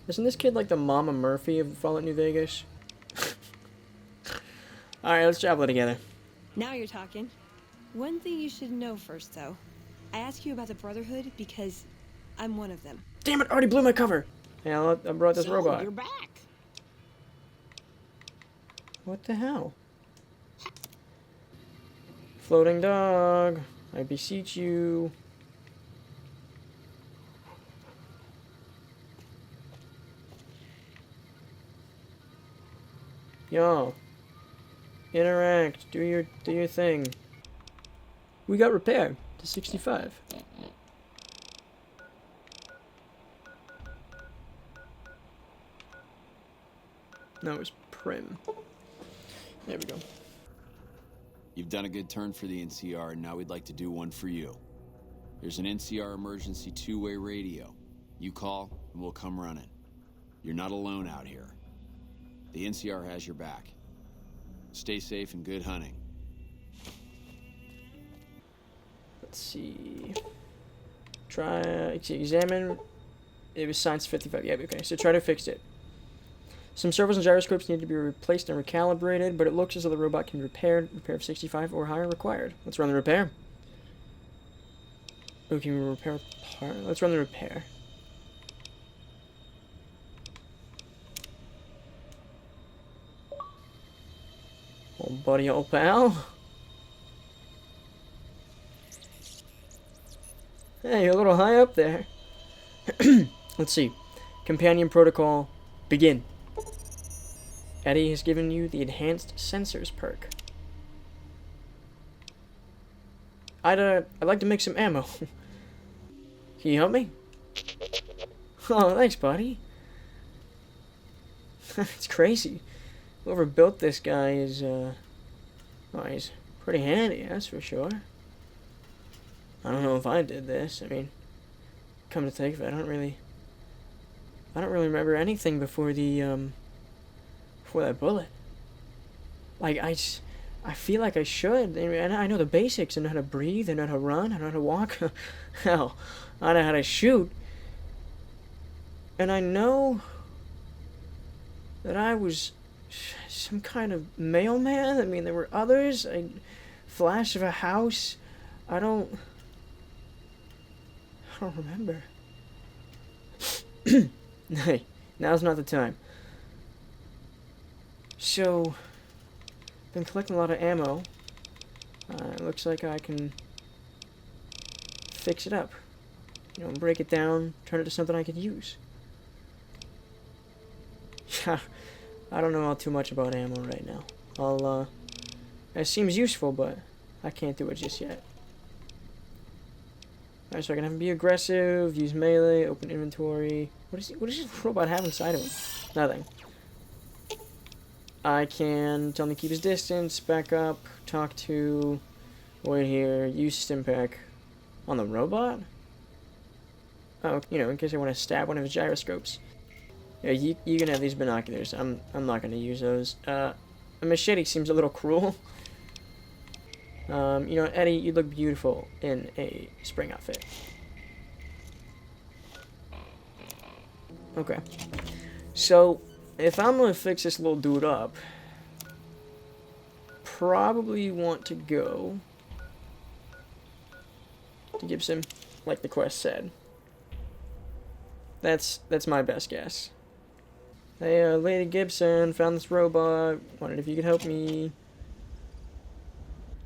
Isn't this kid like the Mama Murphy of Fallout New Vegas? Alright, let's travel together. Now you're talking. One thing you should know first, though. I ask you about the Brotherhood because I'm one of them. Damn it, I already blew my cover! Yeah, I brought this robot. You're back. What the hell? Floating dog, I beseech you. Yo. Interact, do your thing. We got repair to 65. No, it was prim. There we go. You've done a good turn for the NCR, and now we'd like to do one for you. There's an NCR emergency two-way radio. You call, and we'll come running. You're not alone out here. The NCR has your back. Stay safe and good hunting. Let's see. Examine. It was science 55. Yeah, okay. So try to fix it. Some servos and gyroscopes need to be replaced and recalibrated, but it looks as though the robot can repair of 65 or higher required. Let's run the repair. Oh, can we repair part? Let's run the repair. Old buddy, old pal. Hey, you're a little high up there. Let's see. Companion protocol, begin. Eddie has given you the enhanced sensors perk. I'd like to make some ammo. Can you help me? Oh, thanks, buddy. It's crazy. Whoever built this guy is, well, he's pretty handy, that's for sure. I don't know if I did this. I mean, come to think of it, I don't really remember anything before the, before that bullet. Like, I feel like I should. I know the basics. I know how to breathe. I know how to run. I know how to walk. Hell, I know how to shoot. And I know that I was some kind of mailman. I mean, there were others. Flash of a house. I don't remember. Hey, now's not the time. So, been collecting a lot of ammo. It looks like I can fix it up. You know, break it down, turn it to something I could use. I don't know all too much about ammo right now. It seems useful, but I can't do it just yet. Alright, so I can have him be aggressive, use melee, open inventory. What does this robot have inside of him? Nothing. I can tell him to keep his distance, back up, talk to, wait here, use stim pack on the robot? Oh, you know, in case I want to stab one of his gyroscopes. Yeah, you can have these binoculars. I'm not going to use those. A machete seems a little cruel. You know, Eddie, you look beautiful in a spring outfit. Okay. So, if I'm going to fix this little dude up, probably want to go to Gibson, like the quest said. That's my best guess. Hey, Lady Gibson, found this robot. Wondered if you could help me.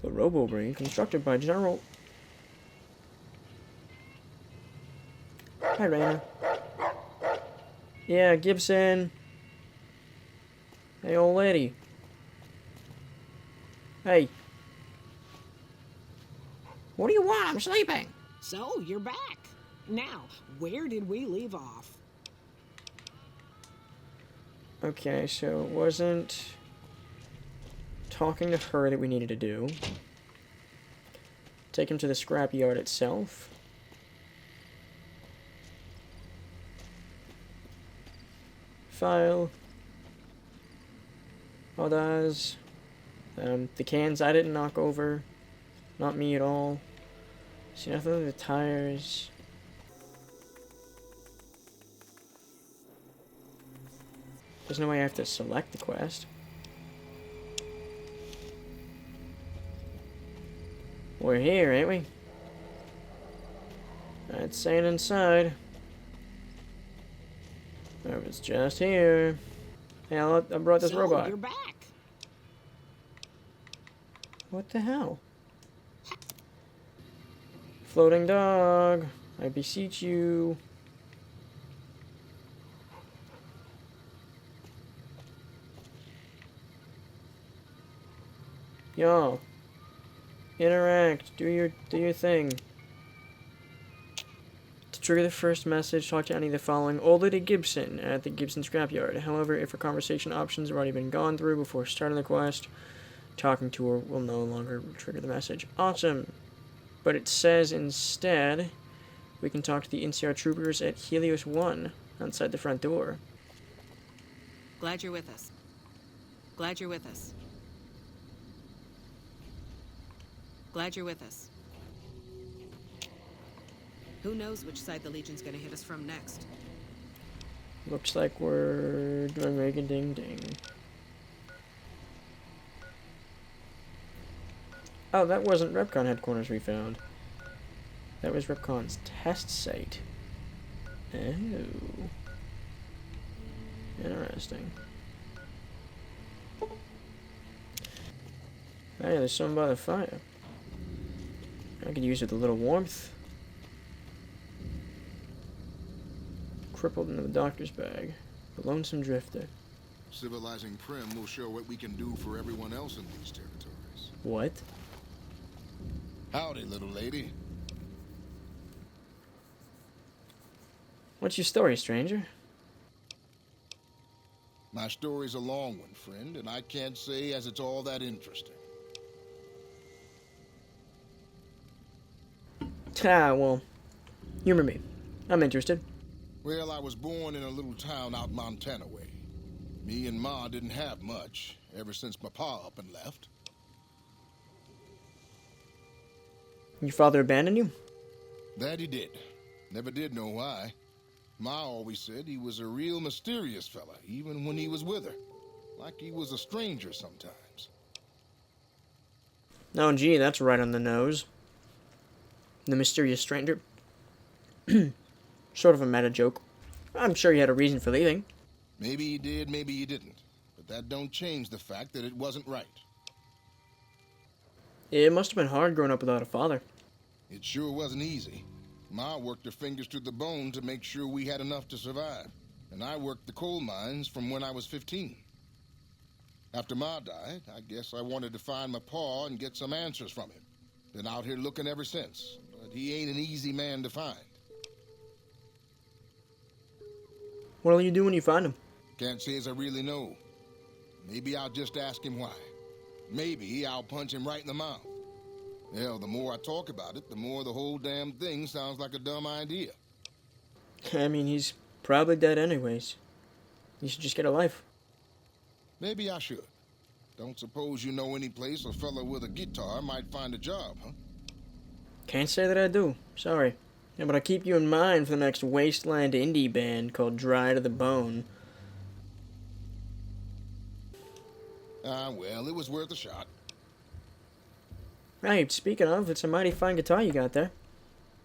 The Robo-Brain, constructed by General... Hi, Raina. Yeah, Gibson. Hey, old lady. Hey. What do you want? I'm sleeping. So, you're back. Now, where did we leave off? Okay, so it wasn't talking to her that we needed to do. Take him to the scrapyard itself. File. Others. The cans I didn't knock over. Not me at all. See nothing of the tires. There's no way I have to select the quest. We're here, ain't we? It's saying inside. I was just here. Hey, I brought this robot. You're back. What the hell? Floating dog, I beseech you. Y'all, interact. Do your thing. To trigger the first message, talk to any of the following: Old Lady Gibson at the Gibson Scrapyard. However, if her conversation options have already been gone through before starting the quest, talking to her will no longer trigger the message. Awesome. But it says instead we can talk to the NCR troopers at Helios 1 outside the front door. Glad you're with us. Glad you're with us. Glad you're with us. Who knows which side the Legion's gonna hit us from next? Looks like we're doing ring-a-ding-ding. Oh, that wasn't Repcon headquarters we found. That was Repcon's test site. Oh. Interesting. Hey, there's something by the fire. I could use it with a little warmth. Crippled into the doctor's bag. The Lonesome Drifter. Civilizing Prim will show what we can do for everyone else in these territories. What? Howdy, little lady. What's your story, stranger? My story's a long one, friend, and I can't say as it's all that interesting. Ah, well, humor me. I'm interested. Well, I was born in a little town out Montana way. Me and Ma didn't have much, ever since my pa up and left. Your father abandoned you? That he did. Never did know why. Ma always said he was a real mysterious fella, even when he was with her. Like he was a stranger sometimes. Oh, gee, that's right on the nose. The mysterious stranger. Sort of a meta joke. I'm sure he had a reason for leaving. Maybe he did, maybe he didn't. But that don't change the fact that it wasn't right. It must have been hard growing up without a father. It sure wasn't easy. Ma worked her fingers to the bone to make sure we had enough to survive. And I worked the coal mines from when I was 15. After Ma died, I guess I wanted to find my pa and get some answers from him. Been out here looking ever since, but he ain't an easy man to find. What'll you do when you find him? Can't say as I really know. Maybe I'll just ask him why. Maybe I'll punch him right in the mouth. Hell, the more I talk about it, the more the whole damn thing sounds like a dumb idea. I mean, he's probably dead anyways. You should just get a life. Maybe I should. Don't suppose you know any place a fella with a guitar might find a job, huh? Can't say that I do. Sorry. Yeah, but I'll keep you in mind for the next wasteland indie band called Dry to the Bone. Well, it was worth a shot. Hey, speaking of, it's a mighty fine guitar you got there.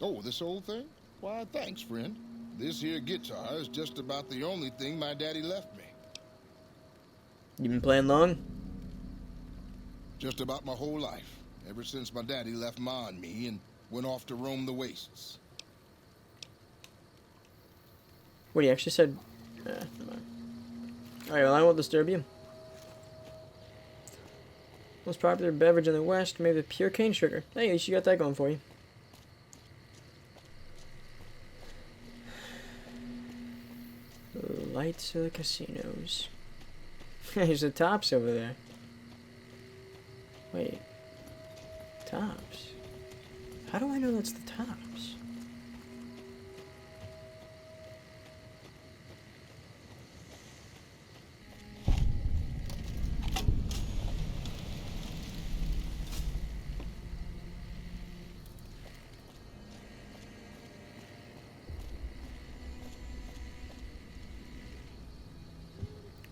Oh, this old thing? Why, thanks, friend. This here guitar is just about the only thing my daddy left me. You been playing long? Just about my whole life. Ever since my daddy left Ma and me and went off to roam the wastes. What, he actually said... never mind. Alright, well, I won't disturb you. Most popular beverage in the West, maybe the pure cane sugar. Hey, at least you got that going for you. The lights of the casinos. There's the tops over there. Wait. Tops? How do I know that's the tops?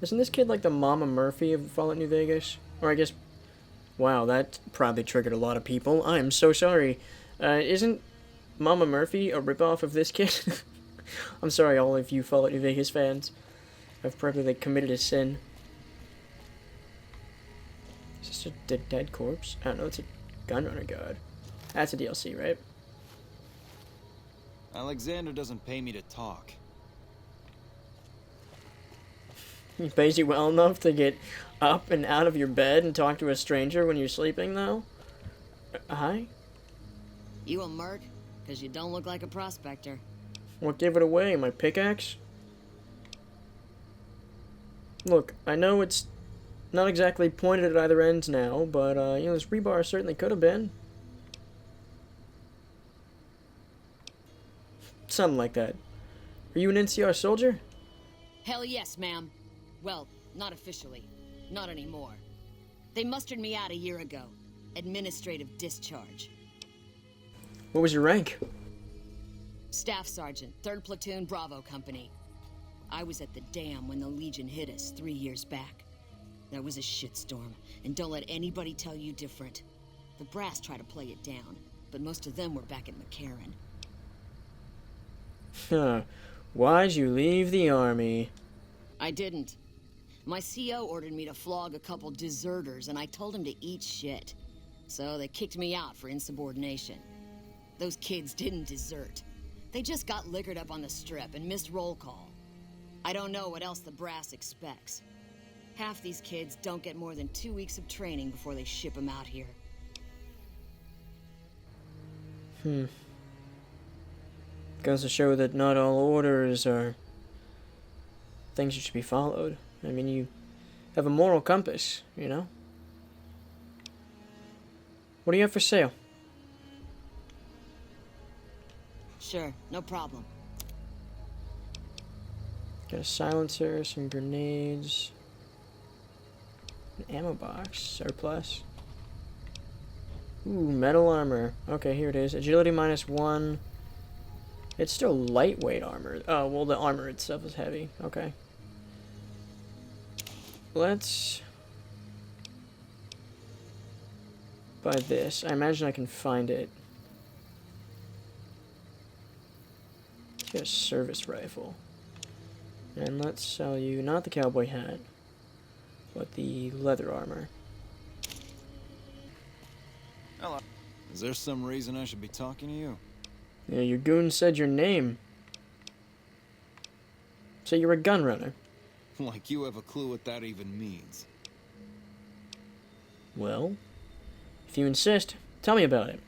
Isn't this kid like the Mama Murphy of Fallout New Vegas? Or I guess... Wow, that probably triggered a lot of people. I am so sorry. Isn't Mama Murphy a ripoff of this kid? I'm sorry, all of you Fallout New Vegas fans. I've probably like committed a sin. Is this a dead corpse? I don't know, it's a gunrunner guard. That's a DLC, right? Alexander doesn't pay me to talk. He pays you well enough to get up and out of your bed and talk to a stranger when you're sleeping, though? Hi? You a merc? Because you don't look like a prospector. What gave it away? My pickaxe? Look, I know it's not exactly pointed at either ends now, but, you know, this rebar certainly could have been. Something like that. Are you an NCR soldier? Hell yes, ma'am. Well, not officially. Not anymore. They mustered me out a year ago. Administrative discharge. What was your rank? Staff Sergeant, 3rd Platoon, Bravo Company. I was at the dam when the Legion hit us 3 years back. That was a shitstorm, and don't let anybody tell you different. The brass tried to play it down, but most of them were back at McCarran. Huh. Why'd you leave the army? I didn't. My CO ordered me to flog a couple deserters, and I told him to eat shit. So they kicked me out for insubordination. Those kids didn't desert. They just got liquored up on the strip and missed roll call. I don't know what else the brass expects. Half these kids don't get more than 2 weeks of training before they ship them out here. Goes to show that not all orders are things that should be followed. I mean, you have a moral compass, you know? What do you have for sale? Sure, no problem. Got a silencer, some grenades, an ammo box, surplus. Ooh, metal armor. Okay, here it is. Agility -1. It's still lightweight armor. Oh, well, the armor itself is heavy. Okay. Let's buy this. I imagine I can find it. Let's get a service rifle. And let's sell you, not the cowboy hat, but the leather armor. Hello. Is there some reason I should be talking to you? Yeah, your goon said your name. So you're a gun runner. Like you have a clue what that even means. Well, if you insist, tell me about it.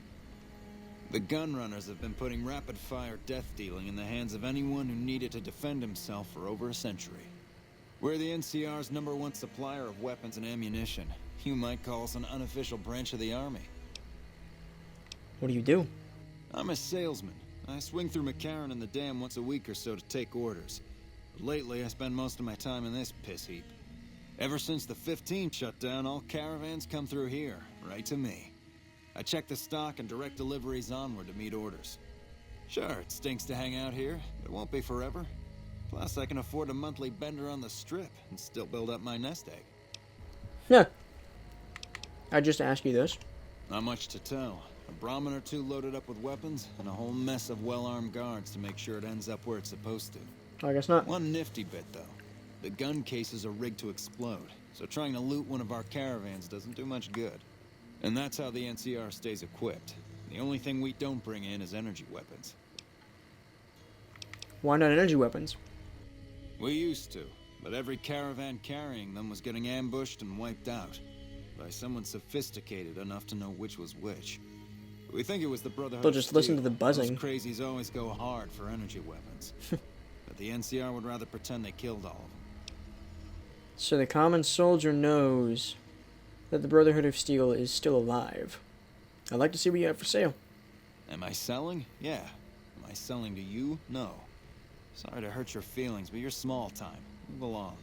The gun runners have been putting rapid-fire death dealing in the hands of anyone who needed to defend himself for over a century. We're the NCR's #1 supplier of weapons and ammunition. You might call us an unofficial branch of the Army. What do you do? I'm a salesman. I swing through McCarran and the dam once a week or so to take orders. But lately, I spend most of my time in this piss heap. Ever since the 15 shut down, all caravans come through here, right to me. I check the stock and direct deliveries onward to meet orders. Sure, it stinks to hang out here, but it won't be forever. Plus, I can afford a monthly bender on the strip and still build up my nest egg. Yeah. I just asked you this. Not much to tell. A Brahmin or two loaded up with weapons, and a whole mess of well-armed guards to make sure it ends up where it's supposed to. I guess not. One nifty bit, though. The gun cases are rigged to explode, so trying to loot one of our caravans doesn't do much good. And that's how the NCR stays equipped. The only thing we don't bring in is energy weapons. Why not energy weapons? We used to, but every caravan carrying them was getting ambushed and wiped out by someone sophisticated enough to know which was which. We think it was the Brotherhood. They'll just listen to the Those buzzing. crazies always go hard for energy weapons. But the NCR would rather pretend they killed all of them. So the common soldier knows that the Brotherhood of Steel is still alive. I'd like to see what you have for sale. Am I selling? Yeah. Am I selling to you? No. Sorry to hurt your feelings, but you're small time. Move along.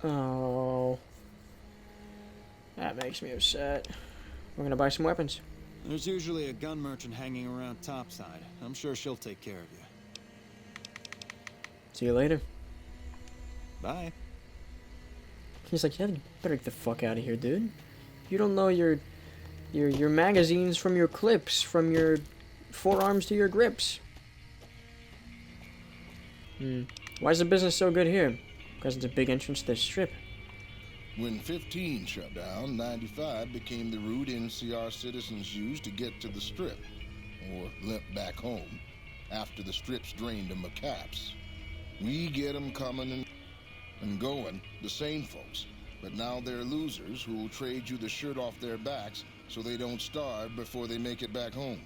Oh. That makes me upset. We're gonna buy some weapons. There's usually a gun merchant hanging around topside. I'm sure she'll take care of you. See you later. Bye. He's like, yeah, you better get the fuck out of here, dude. You don't know your magazines from your clips, from your forearms to your grips. Why is the business so good here? Because it's a big entrance to the strip. When 15 shut down, 95 became the route NCR citizens used to get to the strip, or limp back home, after the strips drained them of caps. We get them coming and going, the same folks, but now they're losers who will trade you the shirt off their backs so they don't starve before they make it back home.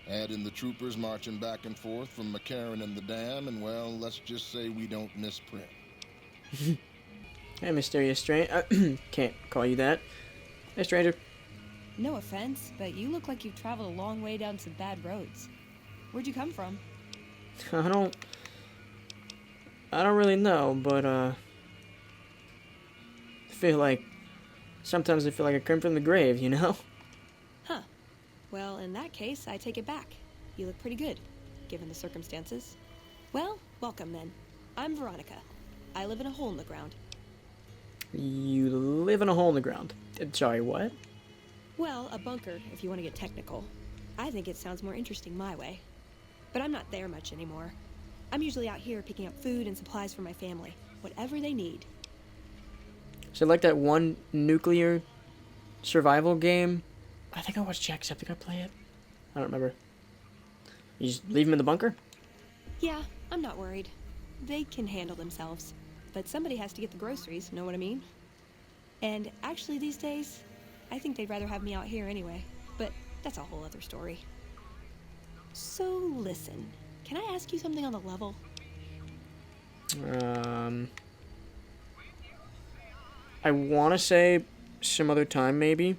Add in the troopers marching back and forth from McCarran and the dam, and well, let's just say we don't misprint. Hey, mysterious stranger. Can't call you that. Hey, stranger. No offense, but you look like you've traveled a long way down some bad roads. Where'd you come from? I don't really know, but sometimes I feel like I come from the grave, you know? Huh. Well, in that case, I take it back. You look pretty good, given the circumstances. Well, welcome then. I'm Veronica. I live in a hole in the ground. You live in a hole in the ground. Sorry, what? Well, a bunker, if you want to get technical. I think it sounds more interesting my way. But I'm not there much anymore. I'm usually out here picking up food and supplies for my family. Whatever they need. So like that one nuclear survival game? I think I watched Jacksepticeye play it. I don't remember. You just leave them in the bunker? Yeah, I'm not worried. They can handle themselves. But somebody has to get the groceries, know what I mean? And actually these days, I think they'd rather have me out here anyway. But that's a whole other story. So listen, can I ask you something on the level? I want to say some other time maybe.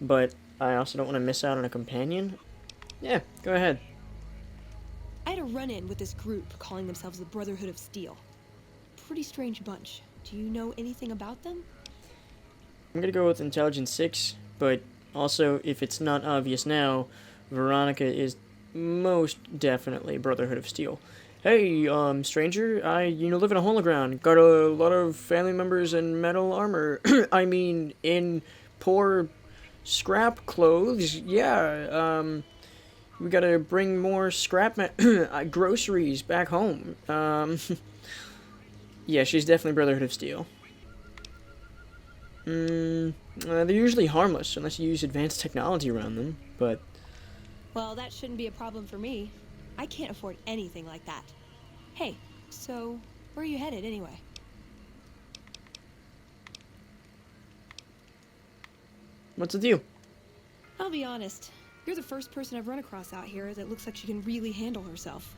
But I also don't want to miss out on a companion. Yeah, go ahead. I had a run-in with this group calling themselves the Brotherhood of Steel. Pretty strange bunch. Do you know anything about them? I'm gonna go with Intelligence 6, but also, if it's not obvious now, Veronica is most definitely Brotherhood of Steel. Hey, stranger, I live in a hole in the ground. Got a lot of family members in metal armor. I mean, in poor scrap clothes. Yeah, we gotta bring more scrap groceries back home. Yeah, she's definitely Brotherhood of Steel. They're usually harmless unless you use advanced technology around them, but... Well, that shouldn't be a problem for me. I can't afford anything like that. Hey, so where are you headed anyway? What's the deal? I'll be honest. You're the first person I've run across out here that looks like she can really handle herself.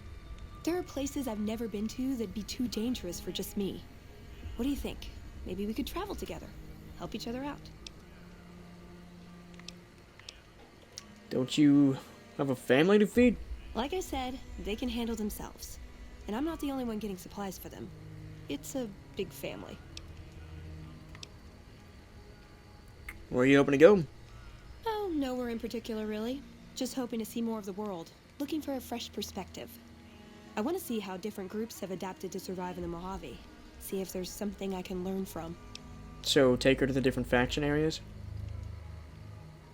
There are places I've never been to that'd be too dangerous for just me. What do you think? Maybe we could travel together. Help each other out. Don't you have a family to feed? Like I said, they can handle themselves. And I'm not the only one getting supplies for them. It's a big family. Where are you hoping to go? Oh, nowhere in particular, really. Just hoping to see more of the world. Looking for a fresh perspective. I want to see how different groups have adapted to survive in the Mojave. See if there's something I can learn from. So, take her to the different faction areas?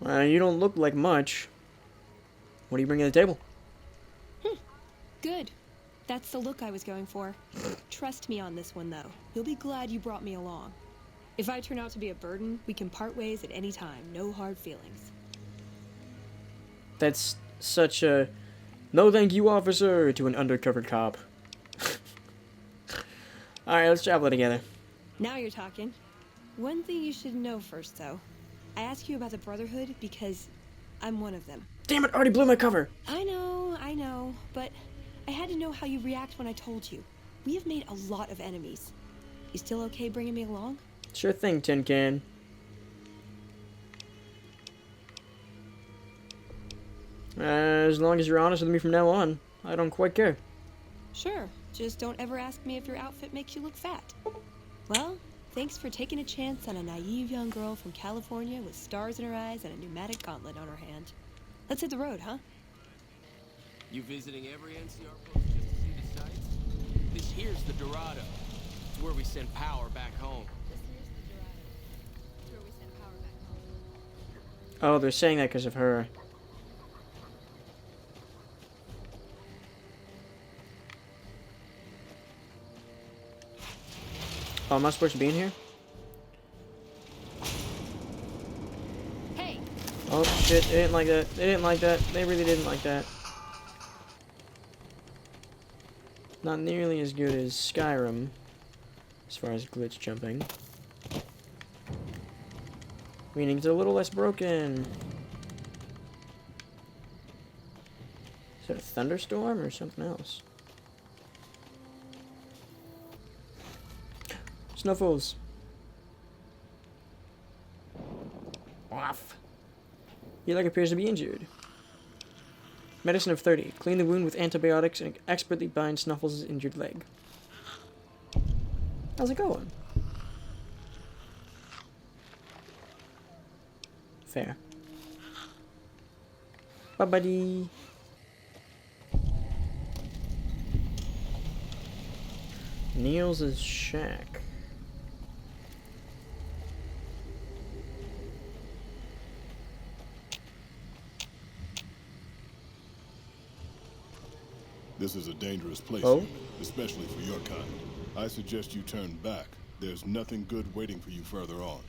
You don't look like much. What do you bring to the table? Good. That's the look I was going for. Trust me on this one, though. You'll be glad you brought me along. If I turn out to be a burden, we can part ways at any time. No hard feelings. That's such a... No thank you, officer, to an undercover cop. Alright, let's travel together. Now you're talking. One thing you should know first, though. I ask you about the Brotherhood because I'm one of them. Damn it, I already blew my cover! I know, but I had to know how you react when I told you. We have made a lot of enemies. You still okay bringing me along? Sure thing, Tin Can. As long as you're honest with me from now on, I don't quite care. Sure, just don't ever ask me if your outfit makes you look fat. Well, thanks for taking a chance on a naive young girl from California with stars in her eyes and a pneumatic gauntlet on her hand. Let's hit the road, huh? You visiting every NCR post just to see the sights? This here's the Dorado. It's where we send power back home. Oh, they're saying that because of her. Oh, am I supposed to be in here? Hey, Oh, shit. They didn't like that. They didn't like that. They really didn't like that. Not nearly as good as Skyrim, as far as glitch jumping. Meaning it's a little less broken. Is it a thunderstorm or something else? Snuffles. Off. Eli appears to be injured. Medicine of 30. Clean the wound with antibiotics and expertly bind Snuffles' injured leg. How's it going? Fair. Bye, buddy. Niels' shack. This is a dangerous place, Oh? human, especially for your kind. I suggest you turn back. There's nothing good waiting for you further on.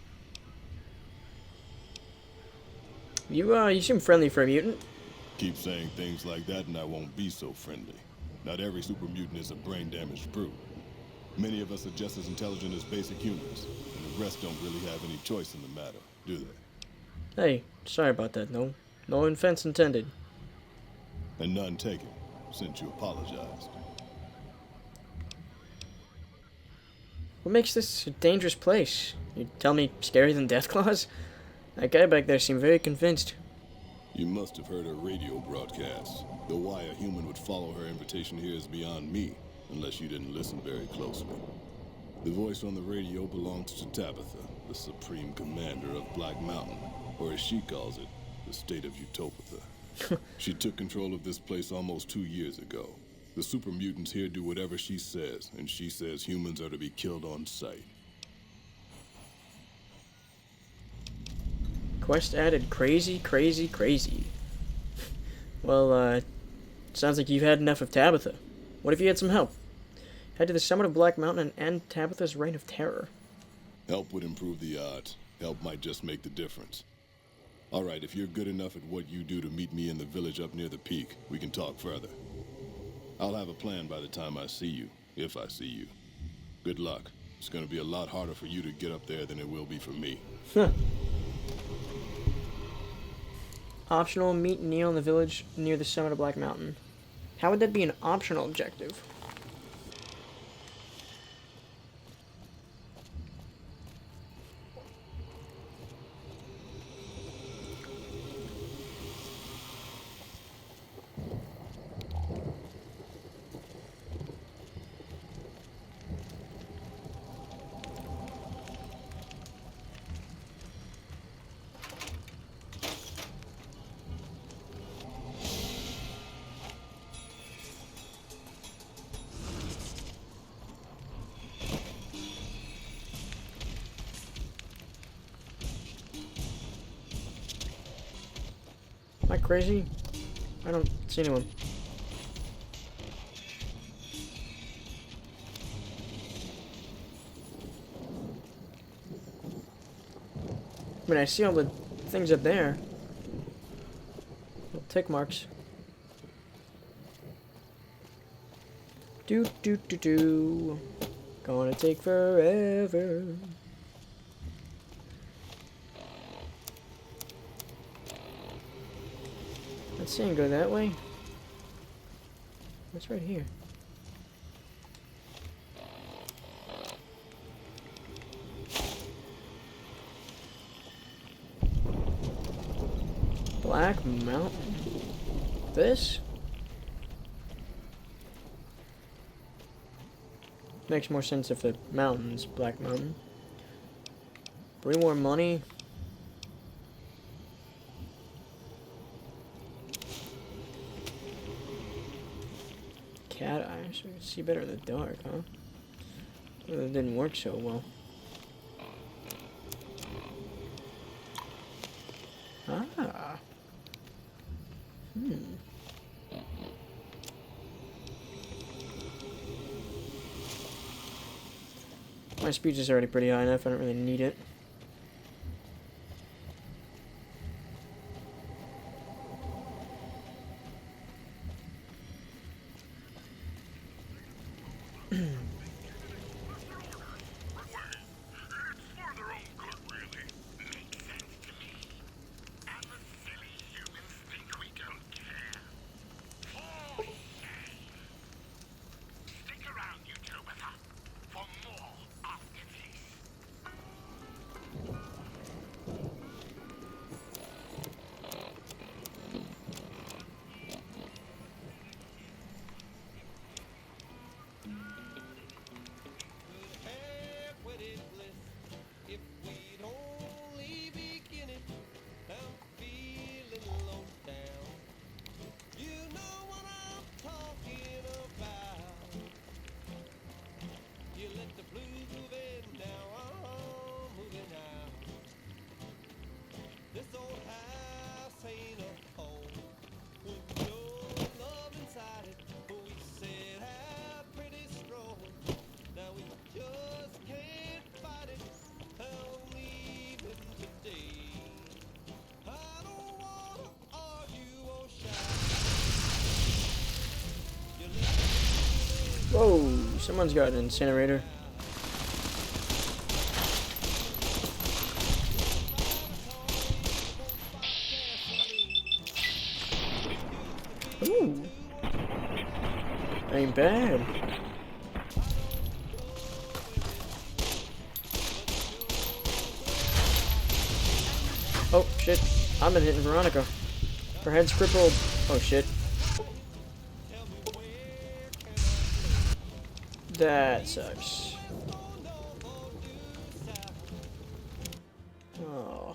You seem friendly for a mutant. Keep saying things like that and I won't be so friendly. Not every super mutant is a brain-damaged brute. Many of us are just as intelligent as basic humans, and the rest don't really have any choice in the matter, do they? Hey, sorry about that. No offense intended. And none taken, since you apologized. What makes this a dangerous place? You tell me scarier than Deathclaws? That guy back there seemed very convinced. You must have heard her radio broadcast. Though why a human would follow her invitation here is beyond me, unless you didn't listen very closely. The voice on the radio belongs to Tabitha, the supreme commander of Black Mountain, or as she calls it, the state of Utopia. She took control of this place almost 2 years ago. The super mutants here do whatever she says, and she says humans are to be killed on sight. Quest added. Crazy, crazy, crazy. Well, sounds like you've had enough of Tabitha. What if you had some help? Head to the summit of Black Mountain and end Tabitha's reign of terror. Help would improve the odds. Help might just make the difference. Alright, if you're good enough at what you do to meet me in the village up near the peak, we can talk further. I'll have a plan by the time I see you, if I see you. Good luck. It's gonna be a lot harder for you to get up there than it will be for me. Huh. Optional, meet Neil in the village near the summit of Black Mountain. How would that be an optional objective? Am I crazy? I don't see anyone. I mean, I see all the things up there. Little tick marks. Do. Gonna take forever. Let's see him go that way. What's right here? Black Mountain. This? Makes more sense if the mountain's Black Mountain. Bring more money. Cat eyes. so we can see better in the dark, huh? Well, that didn't work so well. Ah. My speech is already pretty high enough, I don't really need it. Whoa, someone's got an incinerator. Ooh. Ain't bad. Oh, shit. I've been hitting Veronica. Her head's crippled. Oh, shit. That sucks. Oh.